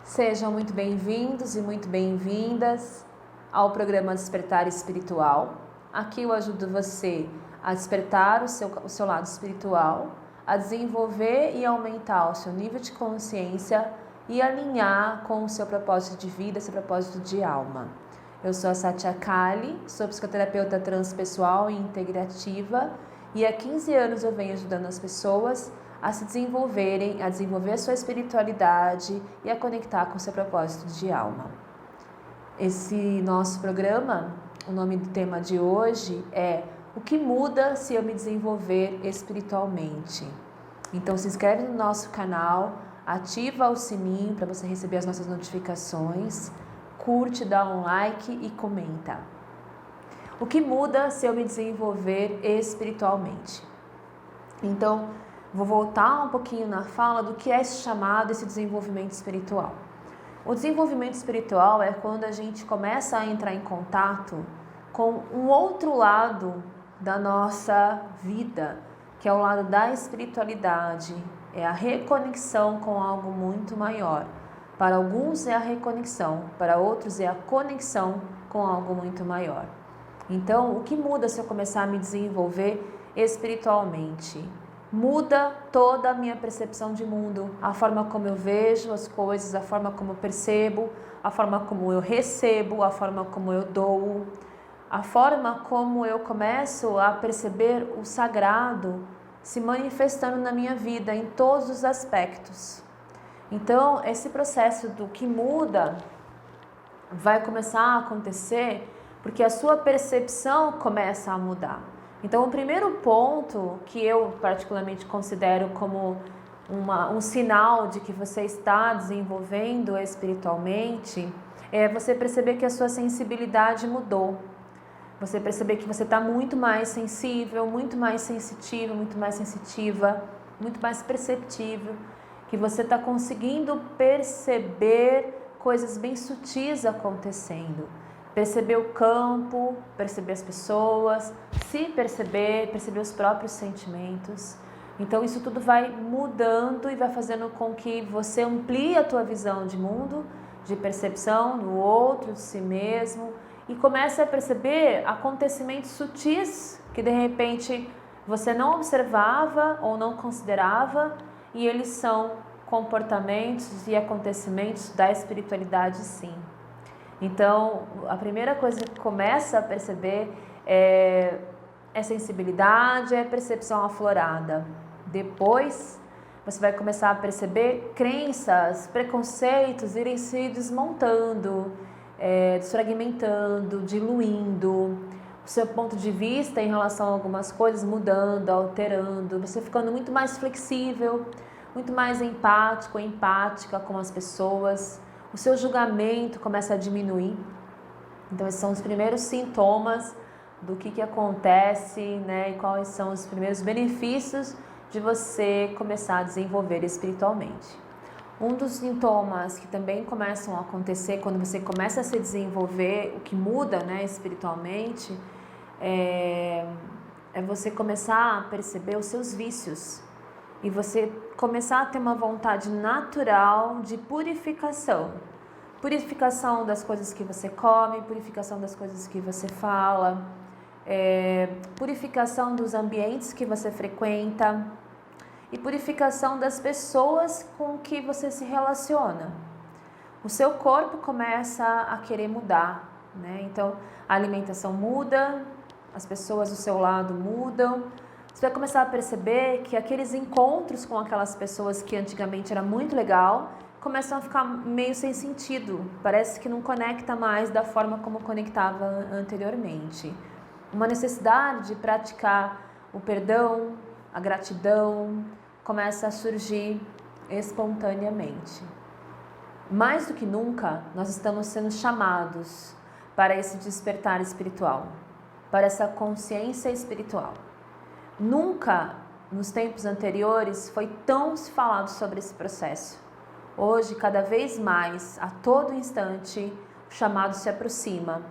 Sejam muito bem-vindos e muito bem-vindas ao programa Despertar Espiritual. Aqui eu ajudo você a despertar o seu lado espiritual, a desenvolver e aumentar o seu nível de consciência e alinhar com o seu propósito de vida, seu propósito de alma. Eu sou a Satya Kali, sou psicoterapeuta transpessoal e integrativa e há 15 anos eu venho ajudando as pessoas a se desenvolverem, a desenvolver a sua espiritualidade e a conectar com o seu propósito de alma. Esse nosso programa, o nome do tema de hoje é O que muda se eu me desenvolver espiritualmente? Então se inscreve no nosso canal, ativa o sininho para você receber as nossas notificações, curte, dá um like e comenta. O que muda se eu me desenvolver espiritualmente? Então, vou voltar um pouquinho na fala do que é chamado esse desenvolvimento espiritual. O desenvolvimento espiritual é quando a gente começa a entrar em contato com um outro lado da nossa vida, que é o lado da espiritualidade, é a reconexão com algo muito maior. Para alguns é a reconexão, para outros é a conexão com algo muito maior. Então, o que muda se eu começar a me desenvolver espiritualmente? Muda toda a minha percepção de mundo, a forma como eu vejo as coisas, a forma como eu percebo, a forma como eu recebo, a forma como eu dou, a forma como eu começo a perceber o sagrado se manifestando na minha vida em todos os aspectos. Então, esse processo do que muda vai começar a acontecer porque a sua percepção começa a mudar. Então, o primeiro ponto que eu particularmente considero como um sinal de que você está desenvolvendo espiritualmente é você perceber que a sua sensibilidade mudou. Você perceber que você está muito mais sensível, muito mais sensitivo, muito mais sensitiva, muito mais perceptível, que você está conseguindo perceber coisas bem sutis acontecendo. Perceber o campo, perceber as pessoas, se perceber os próprios sentimentos. Então isso tudo vai mudando e vai fazendo com que você amplie a tua visão de mundo, de percepção do outro, de si mesmo e comece a perceber acontecimentos sutis que de repente você não observava ou não considerava e eles são comportamentos e acontecimentos da espiritualidade, sim. Então, a primeira coisa que começa a perceber é sensibilidade, é percepção aflorada. Depois, você vai começar a perceber crenças, preconceitos irem se desmontando, desfragmentando, diluindo. O seu ponto de vista em relação a algumas coisas mudando, alterando, você ficando muito mais flexível, muito mais empático, empática com as pessoas. O seu julgamento começa a diminuir. Então, esses são os primeiros sintomas do que acontece, né? E quais são os primeiros benefícios de você começar a desenvolver espiritualmente. Um dos sintomas que também começam a acontecer quando você começa a se desenvolver, o que muda, né, espiritualmente, é você começar a perceber os seus vícios. E você começar a ter uma vontade natural de purificação. Purificação das coisas que você come, purificação das coisas que você fala, purificação dos ambientes que você frequenta e purificação das pessoas com que você se relaciona. O seu corpo começa a querer mudar, né? Então, a alimentação muda, as pessoas do seu lado mudam. Você vai começar a perceber que aqueles encontros com aquelas pessoas que antigamente era muito legal, começam a ficar meio sem sentido. Parece que não conecta mais da forma como conectava anteriormente. Uma necessidade de praticar o perdão, a gratidão, começa a surgir espontaneamente. Mais do que nunca, nós estamos sendo chamados para esse despertar espiritual, para essa consciência espiritual. Nunca, nos tempos anteriores, foi tão se falado sobre esse processo. Hoje, cada vez mais, a todo instante, o chamado se aproxima.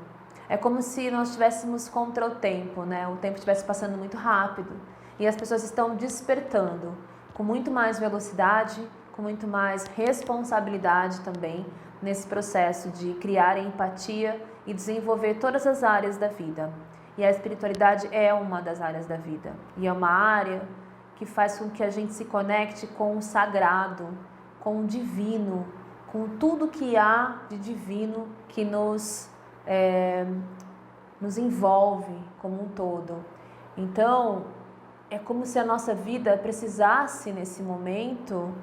É como se nós estivéssemos contra o tempo, né? O tempo estivesse passando muito rápido e as pessoas estão despertando com muito mais velocidade, com muito mais responsabilidade também nesse processo de criar empatia e desenvolver todas as áreas da vida. E a espiritualidade é uma das áreas da vida. E é uma área que faz com que a gente se conecte com o sagrado, com o divino, com tudo que há de divino que nos envolve como um todo. Então, é como se a nossa vida precisasse, nesse momento,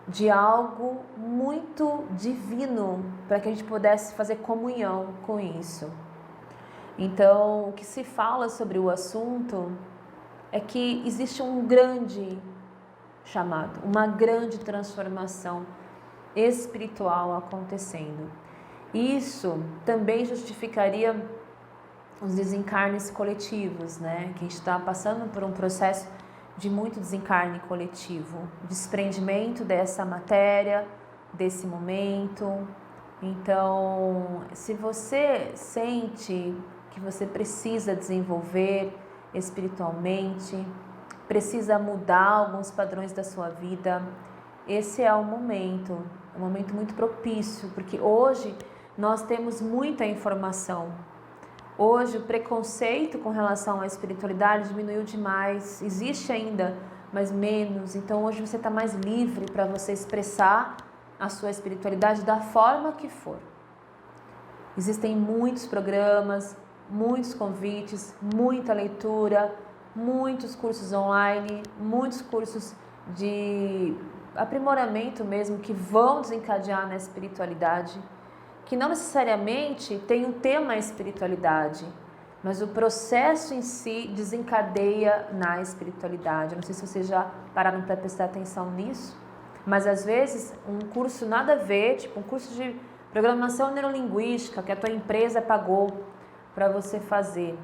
de algo muito divino para que a gente pudesse fazer comunhão com isso. Então, o que se fala sobre o assunto é que existe um grande chamado, uma grande transformação espiritual acontecendo. Isso também justificaria os desencarnes coletivos, né? Que a gente está passando por um processo de muito desencarne coletivo, desprendimento dessa matéria, desse momento. Então, se você sente que você precisa desenvolver espiritualmente, precisa mudar alguns padrões da sua vida, esse é um momento muito propício, porque hoje nós temos muita informação. Hoje o preconceito com relação à espiritualidade diminuiu demais, existe ainda, mas menos. Então hoje você está mais livre para você expressar a sua espiritualidade da forma que for. Existem muitos programas, muitos convites, muita leitura, muitos cursos online, muitos cursos de aprimoramento mesmo que vão desencadear na espiritualidade, que não necessariamente tem um tema espiritualidade, mas o processo em si desencadeia na espiritualidade. Eu não sei se vocês já pararam para prestar atenção nisso, mas às vezes um curso nada a ver, tipo um curso de programação neurolinguística que a tua empresa pagou para você fazer.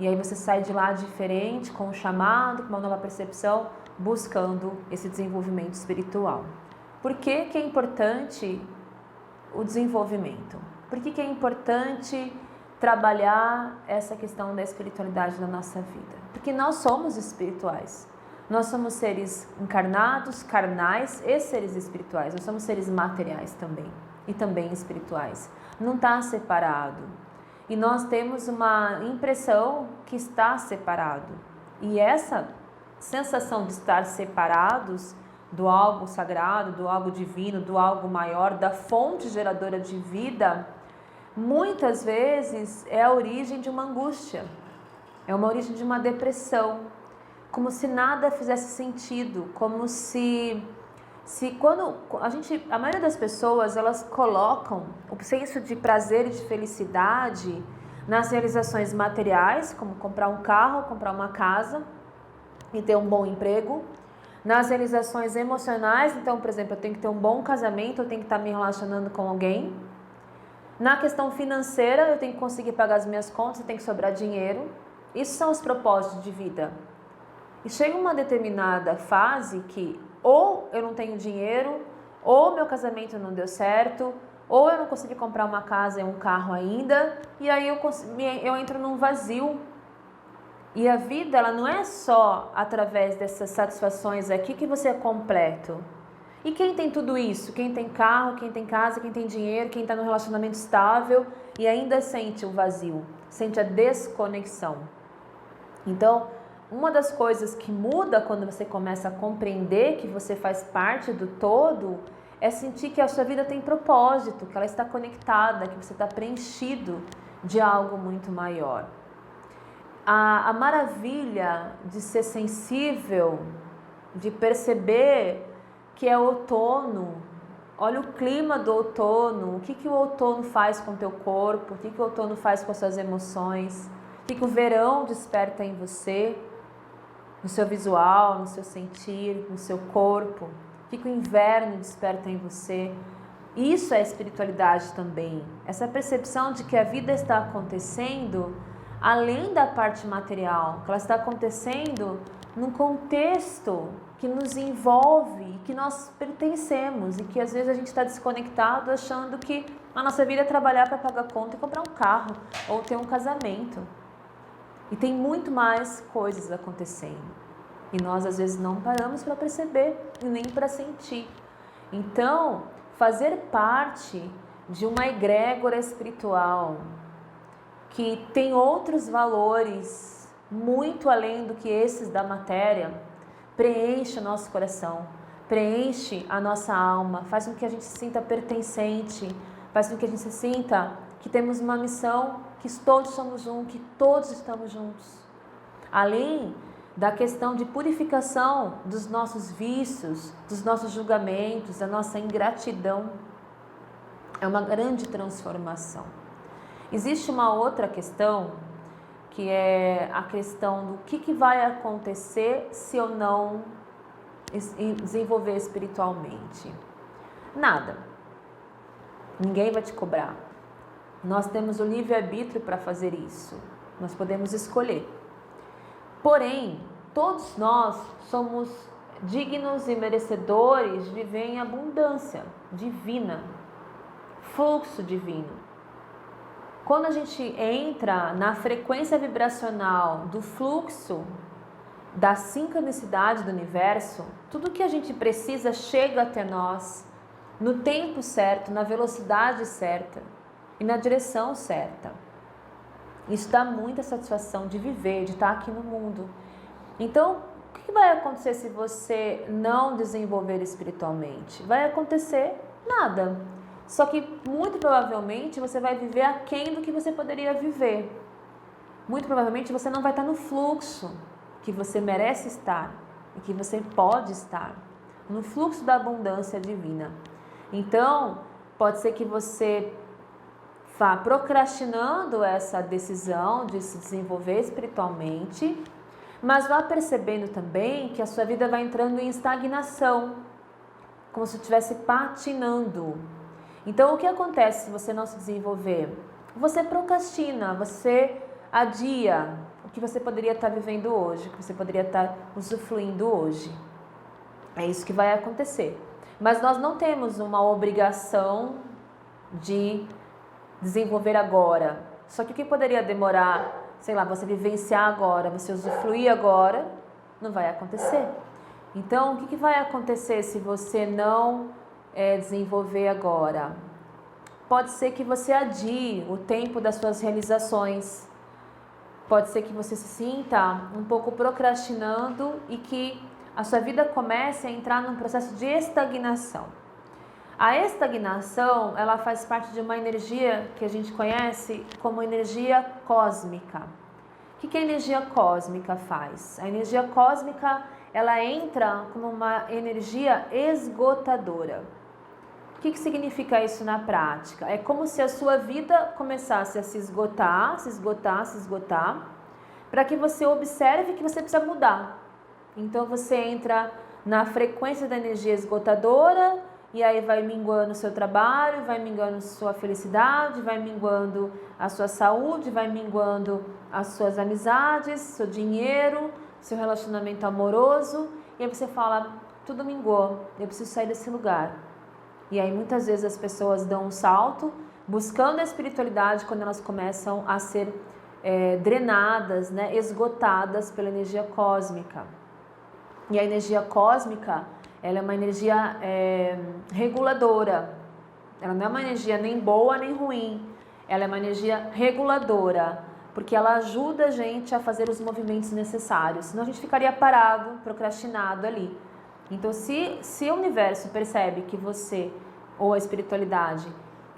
E aí você sai de lá diferente, com um chamado, com uma nova percepção, buscando esse desenvolvimento espiritual. Por que que é importante o desenvolvimento? Por que que é importante trabalhar essa questão da espiritualidade na nossa vida? Porque nós somos espirituais. Nós somos seres encarnados, carnais e seres espirituais. Nós somos seres materiais também e também espirituais. Não está separado. E nós temos uma impressão que está separado. E essa sensação de estar separados do algo sagrado, do algo divino, do algo maior, da fonte geradora de vida, muitas vezes é a origem de uma angústia, é uma origem de uma depressão, como se nada fizesse sentido, como se quando a maioria das pessoas, elas colocam o senso de prazer e de felicidade nas realizações materiais, como comprar um carro, comprar uma casa e ter um bom emprego. Nas realizações emocionais, então, por exemplo, eu tenho que ter um bom casamento, eu tenho que estar me relacionando com alguém. Na questão financeira, eu tenho que conseguir pagar as minhas contas, eu tenho que sobrar dinheiro. Isso são os propósitos de vida. E chega uma determinada fase que ou eu não tenho dinheiro, ou meu casamento não deu certo, ou eu não consegui comprar uma casa e um carro ainda, e aí eu entro num vazio. E a vida, ela não é só através dessas satisfações aqui que você é completo. E quem tem tudo isso? Quem tem carro, quem tem casa, quem tem dinheiro, quem está num relacionamento estável e ainda sente o vazio, sente a desconexão. Então, uma das coisas que muda quando você começa a compreender que você faz parte do todo é sentir que a sua vida tem propósito, que ela está conectada, que você está preenchido de algo muito maior. A maravilha de ser sensível, de perceber que é outono, olha o clima do outono, o que o outono faz com o teu corpo, o que o outono faz com as suas emoções, o que o verão desperta em você, no seu visual, no seu sentir, no seu corpo, o que o inverno desperta em você. Isso é espiritualidade também, essa percepção de que a vida está acontecendo além da parte material, que ela está acontecendo num contexto que nos envolve e que nós pertencemos e que às vezes a gente está desconectado achando que a nossa vida é trabalhar para pagar conta e comprar um carro ou ter um casamento. E tem muito mais coisas acontecendo. E nós às vezes não paramos para perceber e nem para sentir. Então, fazer parte de uma egrégora espiritual que tem outros valores muito além do que esses da matéria, preenche o nosso coração, preenche a nossa alma, faz com que a gente se sinta pertencente, faz com que a gente se sinta que temos uma missão, que todos somos juntos, que todos estamos juntos. Além da questão de purificação dos nossos vícios, dos nossos julgamentos, da nossa ingratidão. É uma grande transformação. Existe uma outra questão, que é a questão do que vai acontecer se eu não desenvolver espiritualmente. Nada. Ninguém vai te cobrar. Nós temos o livre-arbítrio para fazer isso. Nós podemos escolher. Porém, todos nós somos dignos e merecedores de viver em abundância divina, fluxo divino. Quando a gente entra na frequência vibracional do fluxo, da sincronicidade do universo, tudo que a gente precisa chega até nós no tempo certo, na velocidade certa e na direção certa. Isso dá muita satisfação de viver, de estar aqui no mundo. Então, o que vai acontecer se você não desenvolver espiritualmente? Vai acontecer nada. Só que, muito provavelmente, você vai viver aquém do que você poderia viver. Muito provavelmente, você não vai estar no fluxo que você merece estar e que você pode estar. No fluxo da abundância divina. Então, pode ser que você vá procrastinando essa decisão de se desenvolver espiritualmente, mas vá percebendo também que a sua vida vai entrando em estagnação, como se estivesse patinando. Então, o que acontece se você não se desenvolver? Você procrastina, você adia o que você poderia estar vivendo hoje, o que você poderia estar usufruindo hoje. É isso que vai acontecer. Mas nós não temos uma obrigação de desenvolver agora. Só que o que poderia demorar, sei lá, você vivenciar agora, você usufruir agora, não vai acontecer. Então, o que vai acontecer se você não desenvolver agora? Pode ser que você adie o tempo das suas realizações. Pode ser que você se sinta um pouco procrastinando e que a sua vida comece a entrar num processo de estagnação. A estagnação, ela faz parte de uma energia que a gente conhece como energia cósmica. O que a energia cósmica faz? A energia cósmica, ela entra como uma energia esgotadora. O que significa isso na prática? É como se a sua vida começasse a se esgotar, para que você observe que você precisa mudar. Então você entra na frequência da energia esgotadora, e aí vai minguando o seu trabalho, vai minguando sua felicidade, vai minguando a sua saúde, vai minguando as suas amizades, seu dinheiro, seu relacionamento amoroso. E aí você fala, tudo minguou, eu preciso sair desse lugar. E aí muitas vezes as pessoas dão um salto, buscando a espiritualidade quando elas começam a ser drenadas, né, esgotadas pela energia cósmica. E a energia cósmica, ela é uma energia reguladora. Ela não é uma energia nem boa nem ruim. Ela é uma energia reguladora, porque ela ajuda a gente a fazer os movimentos necessários. Senão a gente ficaria parado, procrastinado ali. Então, se o universo percebe que você, ou a espiritualidade,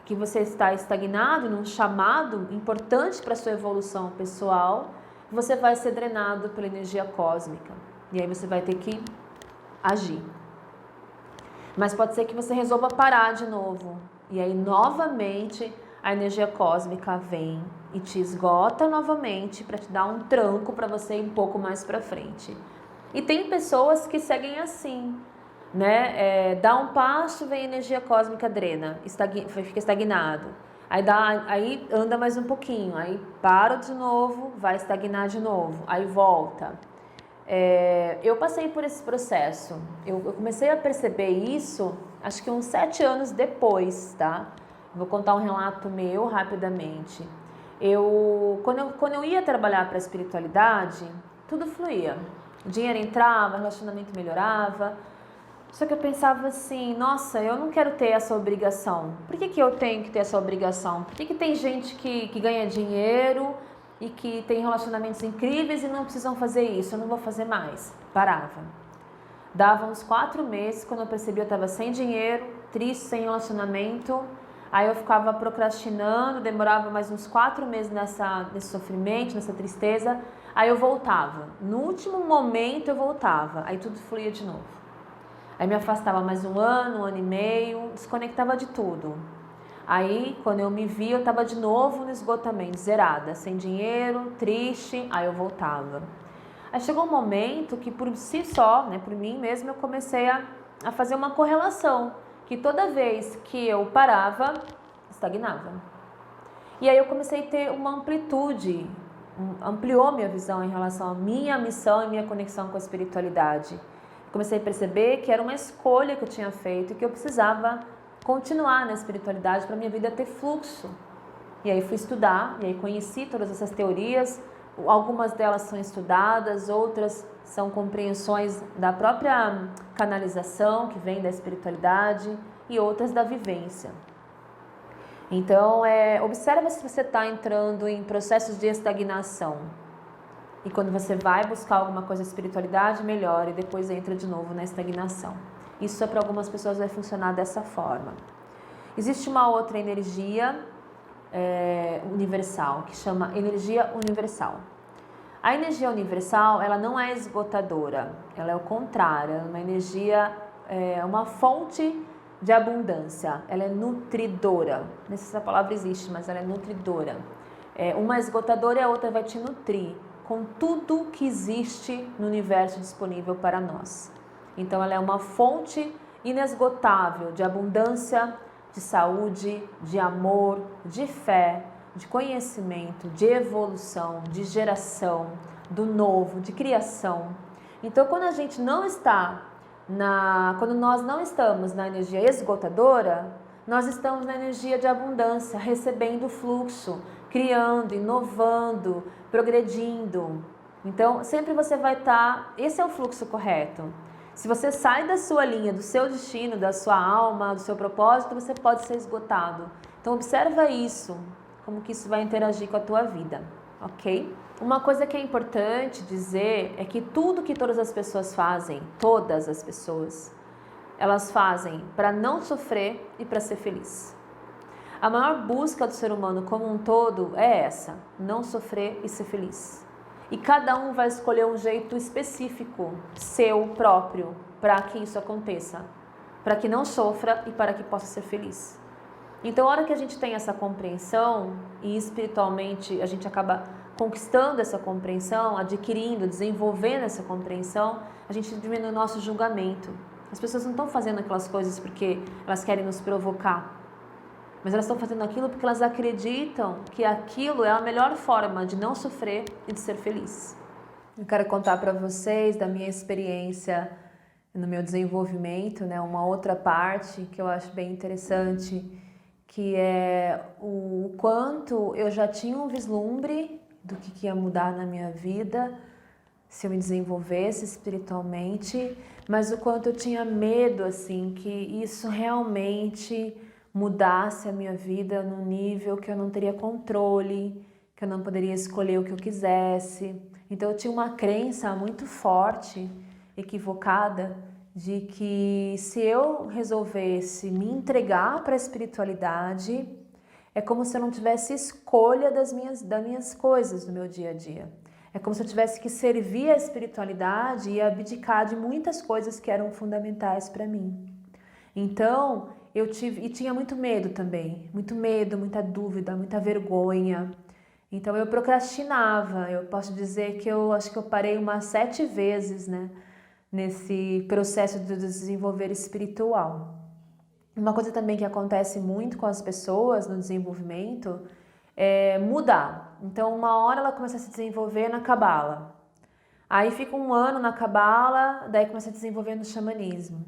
que você está estagnado num chamado importante para a sua evolução pessoal, você vai ser drenado pela energia cósmica. E aí você vai ter que agir. Mas pode ser que você resolva parar de novo. E aí, novamente, a energia cósmica vem e te esgota novamente para te dar um tranco para você ir um pouco mais para frente. E tem pessoas que seguem assim, né? Dá um passo, vem a energia cósmica, drena, fica estagnado. Aí anda mais um pouquinho, aí para de novo, vai estagnar de novo, aí volta. Eu passei por esse processo, eu comecei a perceber isso, acho que uns 7 anos depois, tá? Vou contar um relato meu rapidamente. Quando eu ia trabalhar para a espiritualidade, tudo fluía. O dinheiro entrava, o relacionamento melhorava, Só que eu pensava assim, nossa, eu não quero ter essa obrigação. Por que eu tenho que ter essa obrigação? Por que tem gente que ganha dinheiro e que tem relacionamentos incríveis e não precisam fazer isso? Eu não vou fazer mais. Parava. Dava uns 4 meses, quando eu percebi eu estava sem dinheiro, triste, sem relacionamento. Aí eu ficava procrastinando, demorava mais uns 4 meses nesse sofrimento, nessa tristeza. Aí eu voltava. No último momento eu voltava. Aí tudo fluía de novo. Aí me afastava mais um ano e meio, desconectava de tudo. Aí, quando eu me vi, eu estava de novo no esgotamento, zerada, sem dinheiro, triste, aí eu voltava. Aí chegou um momento que por si só, né, por mim mesma, eu comecei a fazer uma correlação, que toda vez que eu parava, estagnava. E aí eu comecei a ter uma amplitude, ampliou minha visão em relação à minha missão e minha conexão com a espiritualidade. Comecei a perceber que era uma escolha que eu tinha feito e que eu precisava continuar na espiritualidade para minha vida ter fluxo. E aí fui estudar, e aí conheci todas essas teorias, algumas delas são estudadas, outras são compreensões da própria canalização que vem da espiritualidade e outras da vivência. Então, observa se você está entrando em processos de estagnação. E quando você vai buscar alguma coisa de espiritualidade, melhora e depois entra de novo na estagnação. Isso para algumas pessoas vai funcionar dessa forma. Existe uma outra energia universal, que chama energia universal. A energia universal, ela não é esgotadora, ela é o contrário, ela é uma energia, uma fonte de abundância, ela é nutridora. Não sei se essa palavra existe, mas ela é nutridora. Uma esgotadora e a outra vai te nutrir com tudo que existe no universo disponível para nós. Então ela é uma fonte inesgotável de abundância, de saúde, de amor, de fé, de conhecimento, de evolução, de geração, do novo, de criação. Então quando a gente não está quando nós não estamos na energia esgotadora, nós estamos na energia de abundância, recebendo fluxo, criando, inovando, progredindo. Então, sempre você vai estar... Esse é o fluxo correto. Se você sai da sua linha, do seu destino, da sua alma, do seu propósito, você pode ser esgotado. Então, observa isso, como que isso vai interagir com a tua vida, ok? Uma coisa que é importante dizer é que tudo que todas as pessoas fazem, todas as pessoas, elas fazem para não sofrer e para ser feliz. A maior busca do ser humano como um todo é essa, não sofrer e ser feliz. E cada um vai escolher um jeito específico, seu próprio, para que isso aconteça. Para que não sofra e para que possa ser feliz. Então, a hora que a gente tem essa compreensão, e espiritualmente a gente acaba conquistando essa compreensão, adquirindo, desenvolvendo essa compreensão, a gente diminui o nosso julgamento. As pessoas não estão fazendo aquelas coisas porque elas querem nos provocar. Mas elas estão fazendo aquilo porque elas acreditam que aquilo é a melhor forma de não sofrer e de ser feliz. Eu quero contar para vocês da minha experiência no meu desenvolvimento, né? Uma outra parte que eu acho bem interessante, que é o quanto eu já tinha um vislumbre do que ia mudar na minha vida se eu me desenvolvesse espiritualmente, mas o quanto eu tinha medo, assim, que isso realmente mudasse a minha vida num nível que eu não teria controle, que eu não poderia escolher o que eu quisesse. Então eu tinha uma crença muito forte, equivocada, de que se eu resolvesse me entregar para a espiritualidade, é como se eu não tivesse escolha das minhas coisas no meu dia a dia. É como se eu tivesse que servir a espiritualidade e abdicar de muitas coisas que eram fundamentais para mim. Então, tinha muito medo também, muito medo, muita dúvida, muita vergonha. Então eu procrastinava, eu posso dizer que eu acho que eu parei umas 7 vezes, né, nesse processo de desenvolver espiritual. Uma coisa também que acontece muito com as pessoas no desenvolvimento é mudar. Então uma hora ela começa a se desenvolver na cabala, aí fica um ano na cabala, daí começa a desenvolver no xamanismo.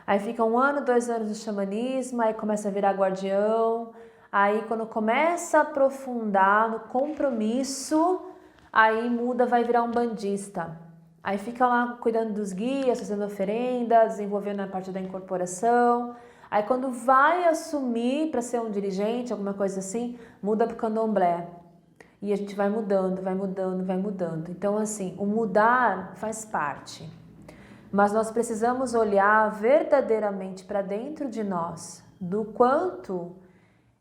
Aí fica 1 ano, 2 anos no xamanismo, aí começa a virar guardião. Aí quando começa a aprofundar no compromisso, aí muda, vai virar um bandista. Aí fica lá cuidando dos guias, fazendo oferenda, desenvolvendo a parte da incorporação. Aí quando vai assumir para ser um dirigente, alguma coisa assim, muda para o candomblé. E a gente vai mudando, vai mudando, vai mudando. Então assim, o mudar faz parte. Mas nós precisamos olhar verdadeiramente para dentro de nós, do quanto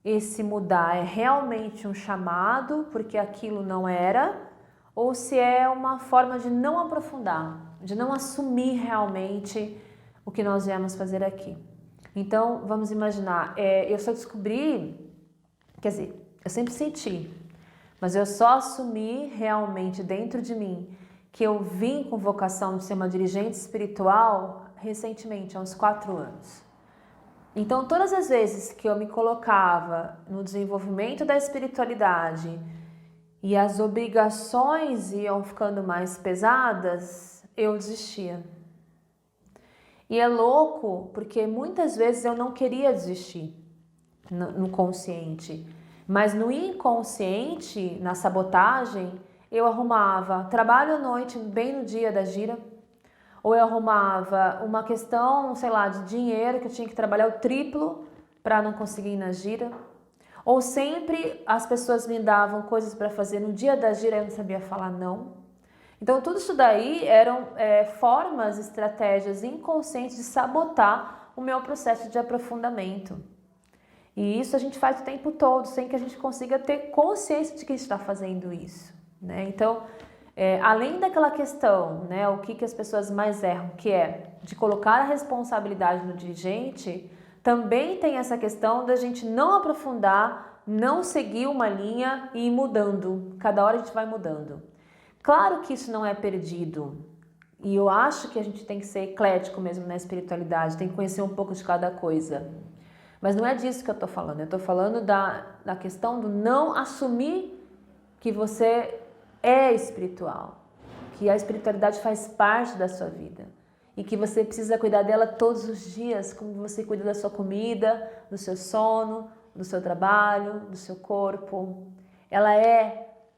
esse mudar é realmente um chamado, porque aquilo não era, ou se é uma forma de não aprofundar, de não assumir realmente o que nós viemos fazer aqui. Então, vamos imaginar, eu só descobri, quer dizer, eu sempre senti, mas eu só assumi realmente dentro de mim que eu vim com vocação de ser uma dirigente espiritual recentemente, há uns 4 anos. Então, todas as vezes que eu me colocava no desenvolvimento da espiritualidade e as obrigações iam ficando mais pesadas, eu desistia. E é louco, porque muitas vezes eu não queria desistir no consciente, mas no inconsciente, na sabotagem, eu arrumava trabalho à noite, bem no dia da gira, ou eu arrumava uma questão, sei lá, de dinheiro, que eu tinha que trabalhar o triplo para não conseguir ir na gira, ou sempre as pessoas me davam coisas para fazer no dia da gira e eu não sabia falar não. Então tudo isso daí eram formas, estratégias inconscientes de sabotar o meu processo de aprofundamento. E isso a gente faz o tempo todo, sem que a gente consiga ter consciência de que está fazendo isso, né? Então, além daquela questão, né, o que as pessoas mais erram, que é de colocar a responsabilidade no dirigente, também tem essa questão da gente não aprofundar, não seguir uma linha e ir mudando. Cada hora a gente vai mudando. Claro que isso não é perdido. E eu acho que a gente tem que ser eclético mesmo na espiritualidade, tem que conhecer um pouco de cada coisa. Mas não é disso que eu estou falando. Eu estou falando da questão do não assumir que você é espiritual, que a espiritualidade faz parte da sua vida e que você precisa cuidar dela todos os dias, como você cuida da sua comida, do seu sono, do seu trabalho, do seu corpo.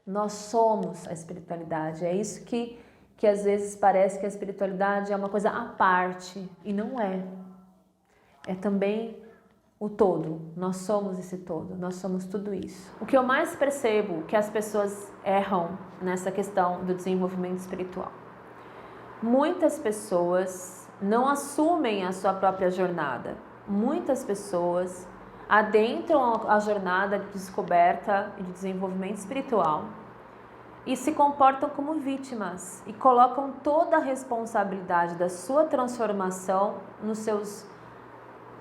Nós somos a espiritualidade. É isso que às vezes parece que a espiritualidade é uma coisa à parte, e não é. É também o todo. Nós somos esse todo, nós somos tudo isso. O que eu mais percebo que as pessoas erram nessa questão do desenvolvimento espiritual. Muitas pessoas não assumem a sua própria jornada. Muitas pessoas adentram a jornada de descoberta e de desenvolvimento espiritual e se comportam como vítimas e colocam toda a responsabilidade da sua transformação nos seus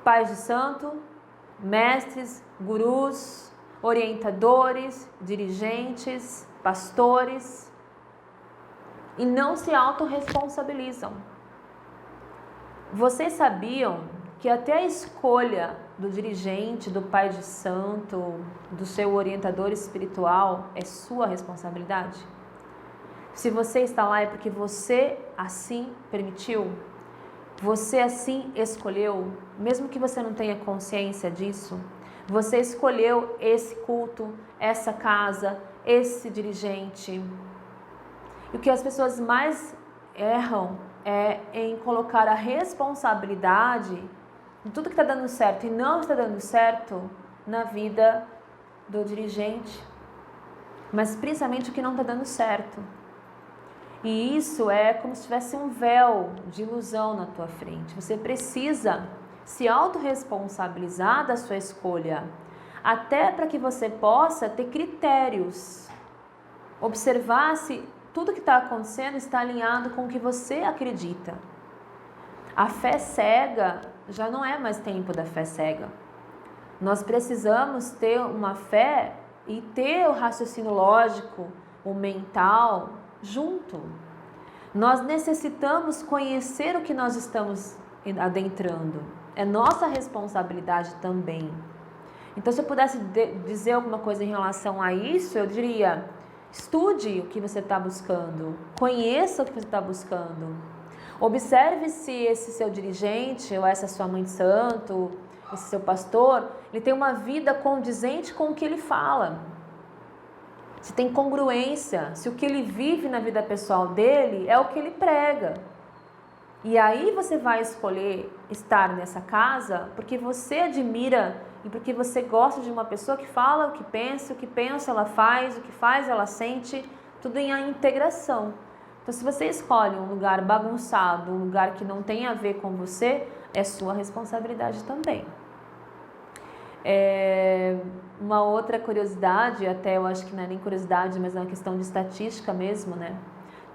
pais de santo, mestres, gurus, orientadores, dirigentes, pastores, e não se autorresponsabilizam. Vocês sabiam que até a escolha do dirigente, do pai de santo, do seu orientador espiritual é sua responsabilidade? Se você está lá é porque você assim permitiu, você assim escolheu, mesmo que você não tenha consciência disso, você escolheu esse culto, essa casa, esse dirigente. E o que as pessoas mais erram é em colocar a responsabilidade de tudo que está dando certo e não está dando certo na vida do dirigente, mas principalmente o que não está dando certo. E isso é como se tivesse um véu de ilusão na tua frente. Você precisa se autorresponsabilizar da sua escolha, até para que você possa ter critérios, observar se tudo que está acontecendo está alinhado com o que você acredita. A fé cega já não é mais tempo da fé cega. Nós precisamos ter uma fé e ter o raciocínio lógico, o mental junto. Nós necessitamos conhecer o que nós estamos adentrando. É nossa responsabilidade também. Então, se eu pudesse dizer alguma coisa em relação a isso, eu diria: estude o que você está buscando, conheça o que você está buscando. Observe se esse seu dirigente ou essa sua mãe de santo, esse seu pastor, ele tem uma vida condizente com o que ele fala. se tem congruência, se o que ele vive na vida pessoal dele é o que ele prega. E aí você vai escolher estar nessa casa porque você admira e porque você gosta de uma pessoa que fala o que pensa ela faz, o que faz ela sente, tudo em integração. Então, se você escolhe um lugar bagunçado, um lugar que não tem a ver com você, é sua responsabilidade também. Uma outra curiosidade, até eu acho que não é nem curiosidade, mas é uma questão de estatística mesmo, né?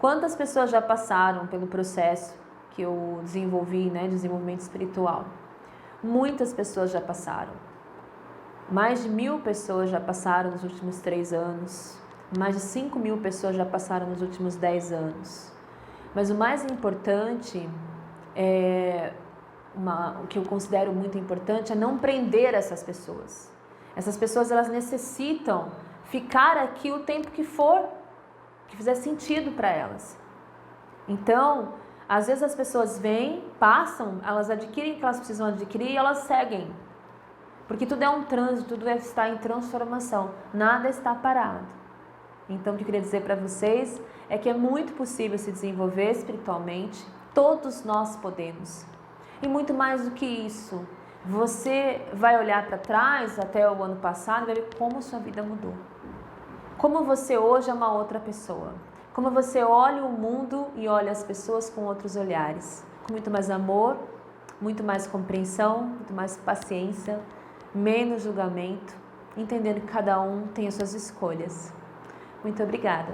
Quantas pessoas já passaram pelo processo que eu desenvolvi, né, desenvolvimento espiritual? Muitas pessoas já passaram. Mais de 1.000 pessoas já passaram nos últimos 3 anos. Mais de 5.000 pessoas já passaram nos últimos 10 anos. Mas o mais importante, o que eu considero muito importante, é não prender essas pessoas. Essas pessoas, elas necessitam ficar aqui o tempo que for, que fizer sentido para elas. Então, às vezes as pessoas vêm, passam, elas adquirem o que elas precisam adquirir e elas seguem. Porque tudo é um trânsito, tudo está em transformação, nada está parado. Então, o que eu queria dizer para vocês é que é muito possível se desenvolver espiritualmente, todos nós podemos. E muito mais do que isso, você vai olhar para trás, até o ano passado, e vai ver como sua vida mudou. Como você hoje é uma outra pessoa. Como você olha o mundo e olha as pessoas com outros olhares. Com muito mais amor, muito mais compreensão, muito mais paciência, menos julgamento, entendendo que cada um tem as suas escolhas. Muito obrigada.